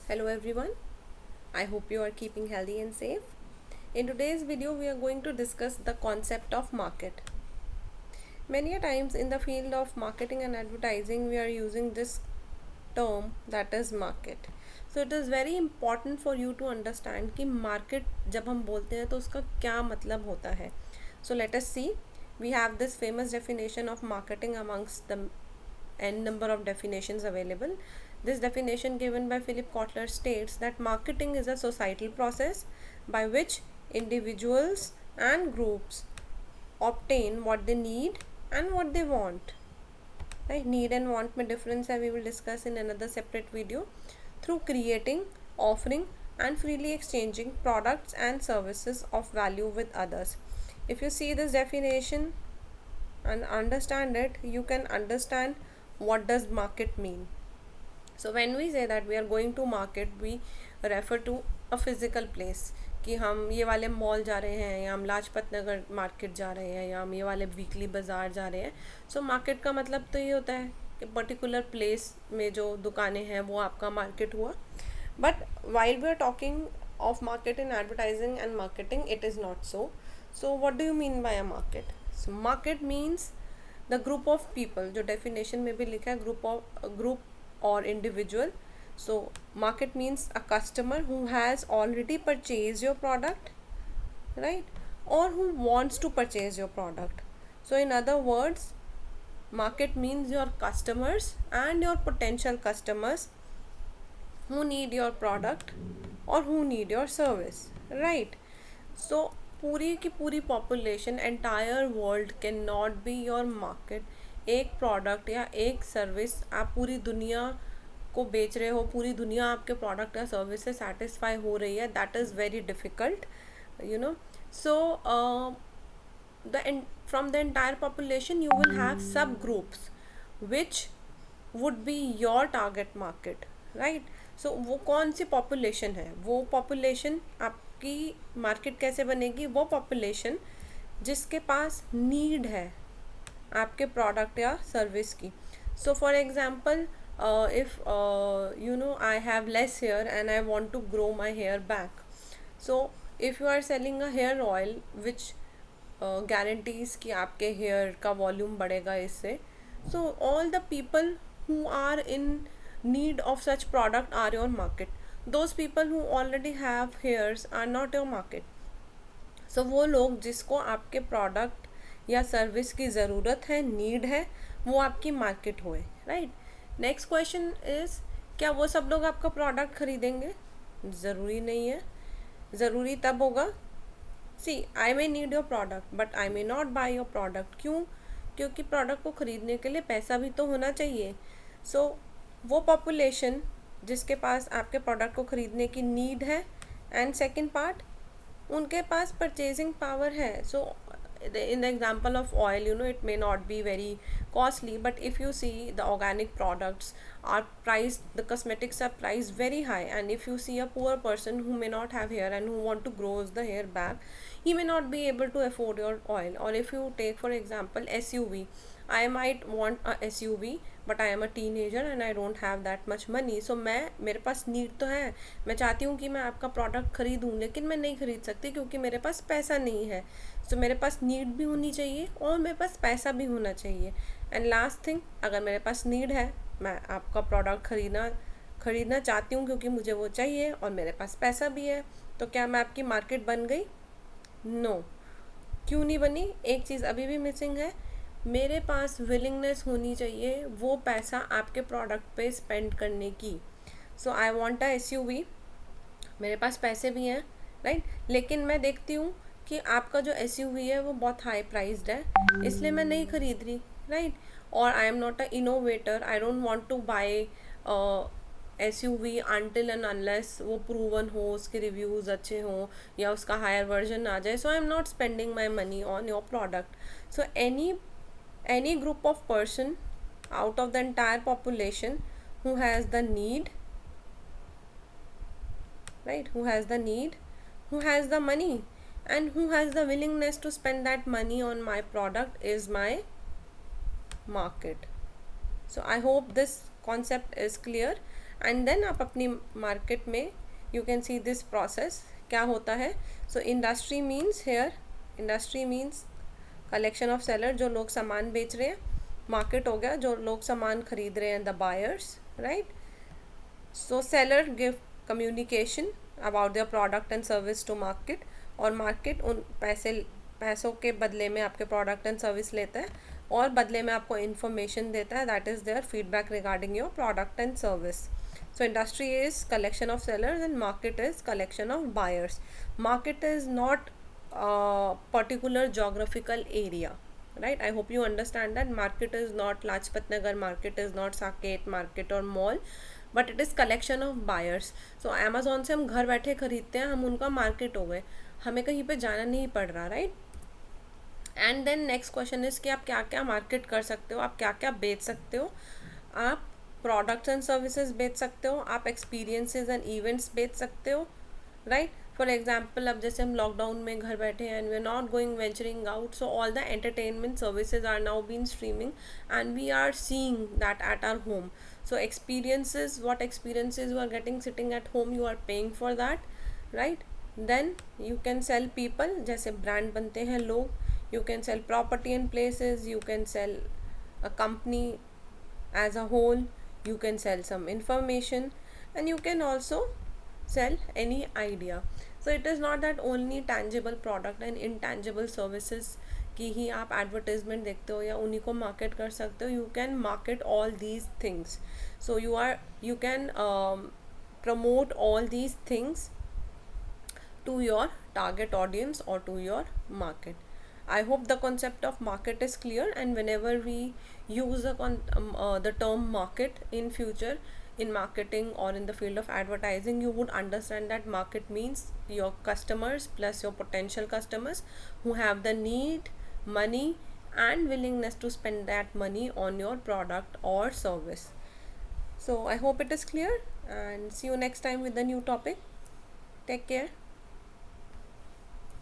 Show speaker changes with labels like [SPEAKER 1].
[SPEAKER 1] Hello everyone, I hope you are keeping healthy and safe. In today's video, we are going to discuss the concept of market. Many a times in the field of marketing and advertising, we are using this term that is market. So it is very important for you to understand कि market जब हम बोलते हैं तो उसका क्या मतलब होता है. So let us see. We have this famous definition of marketing amongst the n number of definitions available. This definition given by Philip Kotler states that marketing is a societal process by which individuals and groups obtain what they need and what they want. Right? Need and want में difference है, we will discuss in another separate video. Through creating, offering and freely exchanging products and services of value with others. If you see this definition and understand it, you can understand what does market mean. So when we say that we are going to market, we refer to a physical place कि हम ये वाले mall जा रहे हैं या हम Lajpat Nagar market जा रहे हैं या हम ये वाले वीकली बाज़ार जा रहे हैं. सो मार्केट का मतलब तो ये होता है कि पर्टिकुलर प्लेस में जो दुकानें हैं वो आपका मार्केट हुआ. But while we are talking of market in advertising and marketing, it is not so. So what do you mean by a market? So market means the group of people, जो definition में भी लिखा है, group or individual. So market means a customer who has already purchased your product, right, or who wants to purchase your product. So in other words, market means your customers and your potential customers who need your product or who need your service, right? So पूरी की पूरी population, entire world can not be your market. एक product या एक service आप पूरी दुनिया को बेच रहे हो, पूरी दुनिया आपके प्रोडक्ट या सर्विस से सेटिस्फाई हो रही है, that is very difficult, you know. So from the entire population you will have subgroups which would be your target market, right? So वो कौन सी population है? वो population आपकी market कैसे बनेगी? वो population जिसके पास need है आपके product या service की. So for example, if I have less hair and I want to grow my hair back. So if you are selling a hair oil which guarantees कि आपके हेयर का volume बढ़ेगा इससे, सो all the people who are in need of such product are your market. Those people who already have hairs are not your market. So वो लोग जिसको आपके product या सर्विस की ज़रूरत है, नीड है, वो आपकी मार्केट हुए, राइट. नेक्स्ट क्वेश्चन इज़, क्या वो सब लोग आपका प्रोडक्ट खरीदेंगे? ज़रूरी नहीं है. ज़रूरी तब होगा, see I may need your product but I may not buy your product. क्यों? क्योंकि प्रोडक्ट को ख़रीदने के लिए पैसा भी तो होना चाहिए. सो वो पॉपुलेशन जिसके पास आपके प्रोडक्ट को ख़रीदने की नीड है, एंड सेकेंड पार्ट, उनके पास परचेजिंग पावर है. सो in the example of oil, it may not be very costly, but if you see the organic products are priced, the cosmetics are priced very high, and if you see a poor person who may not have hair and who want to grow the hair back, he may not be able to afford your oil. Or if you take for example SUV, I might want a SUV but I am a teenager and I don't have that much money. So मेरे पास need तो है, मैं चाहती हूँ कि मैं आपका product ख़रीदूँ, लेकिन मैं नहीं ख़रीद सकती क्योंकि मेरे पास पैसा नहीं है. सो मेरे पास नीड भी होनी चाहिए और मेरे पास पैसा भी होना चाहिए. एंड लास्ट थिंग, अगर मेरे पास नीड है, मैं आपका प्रोडक्ट ख़रीदना चाहती हूँ क्योंकि मुझे वो चाहिए और मेरे पास पैसा भी है, तो क्या मैं आपकी मार्केट बन गई? नो. क्यों नहीं बनी? एक चीज़ अभी भी मिसिंग है, मेरे पास विलिंगनेस होनी चाहिए वो पैसा आपके प्रोडक्ट पे स्पेंड करने की. सो आई वॉन्ट अ SUV, मेरे पास पैसे भी हैं, राइट, लेकिन मैं देखती हूँ कि आपका जो SUV है वो बहुत हाई प्राइस्ड है, इसलिए मैं नहीं ख़रीद रही, राइट. और I am not a innovator, I don't want to buy SUV until and unless वो प्रूवन हो, उसके रिव्यूज़ अच्छे हों या उसका हायर वर्जन आ जाए. So I am not spending my money on your product. So any group of person out of the entire population who has the need, right, who has the need, who has the money and who has the willingness to spend that money on my product is my market. So I hope this concept is clear, and then आप अपनी market में you can see this process क्या होता है. So industry means here, industry means collection of seller, जो लोग सामान बेच रहे हैं. मार्केट हो गया जो लोग सामान खरीद रहे हैं, the buyers, right. So seller give communication about their product and service to market, और मार्केट उन पैसों के बदले में आपके प्रोडक्ट एंड सर्विस लेता है और बदले में आपको इन्फॉर्मेशन देता है, that is their feedback regarding your product and service. So industry is collection of sellers and market is collection of buyers. Market is not a particular geographical area, right? I hope you understand that market is not Lajpat Nagar, market is not Saket market or mall, but it is collection of buyers. So Amazon से हम घर बैठे खरीदते हैं, हम उनका market हो गए, हमें कहीं पे जाना नहीं पड़ रहा, right. And then next question is कि आप क्या क्या मार्केट कर सकते हो, आप क्या क्या बेच सकते हो. आप प्रोडक्ट्स एंड सर्विसेज बेच सकते हो, आप एक्सपीरियंसेस एंड इवेंट्स बेच सकते हो, राइट. फॉर एग्जाम्पल अब जैसे हम लॉकडाउन में घर बैठे हैं and we are not going venturing out, so all the entertainment services are now been streaming and we are seeing that at our home. So experiences, what experiences you are getting sitting at home, you are paying for that, right. Then you can sell people, जैसे brand बनते हैं लोग. You can sell property and places, you can sell a company as a whole, you can sell some information, and you can also sell any idea. So it is not that only tangible product and intangible services की ही आप advertisement देखते हो या उन्हीं को market कर सकते हो. You can market all these things. So you can promote all these things to your target audience or to your market. I hope the concept of market is clear, and whenever we use the term market in future in marketing or in the field of advertising, you would understand that market means your customers plus your potential customers who have the need, money and willingness to spend that money on your product or service. So I hope it is clear, and see you next time with a new topic. Take care.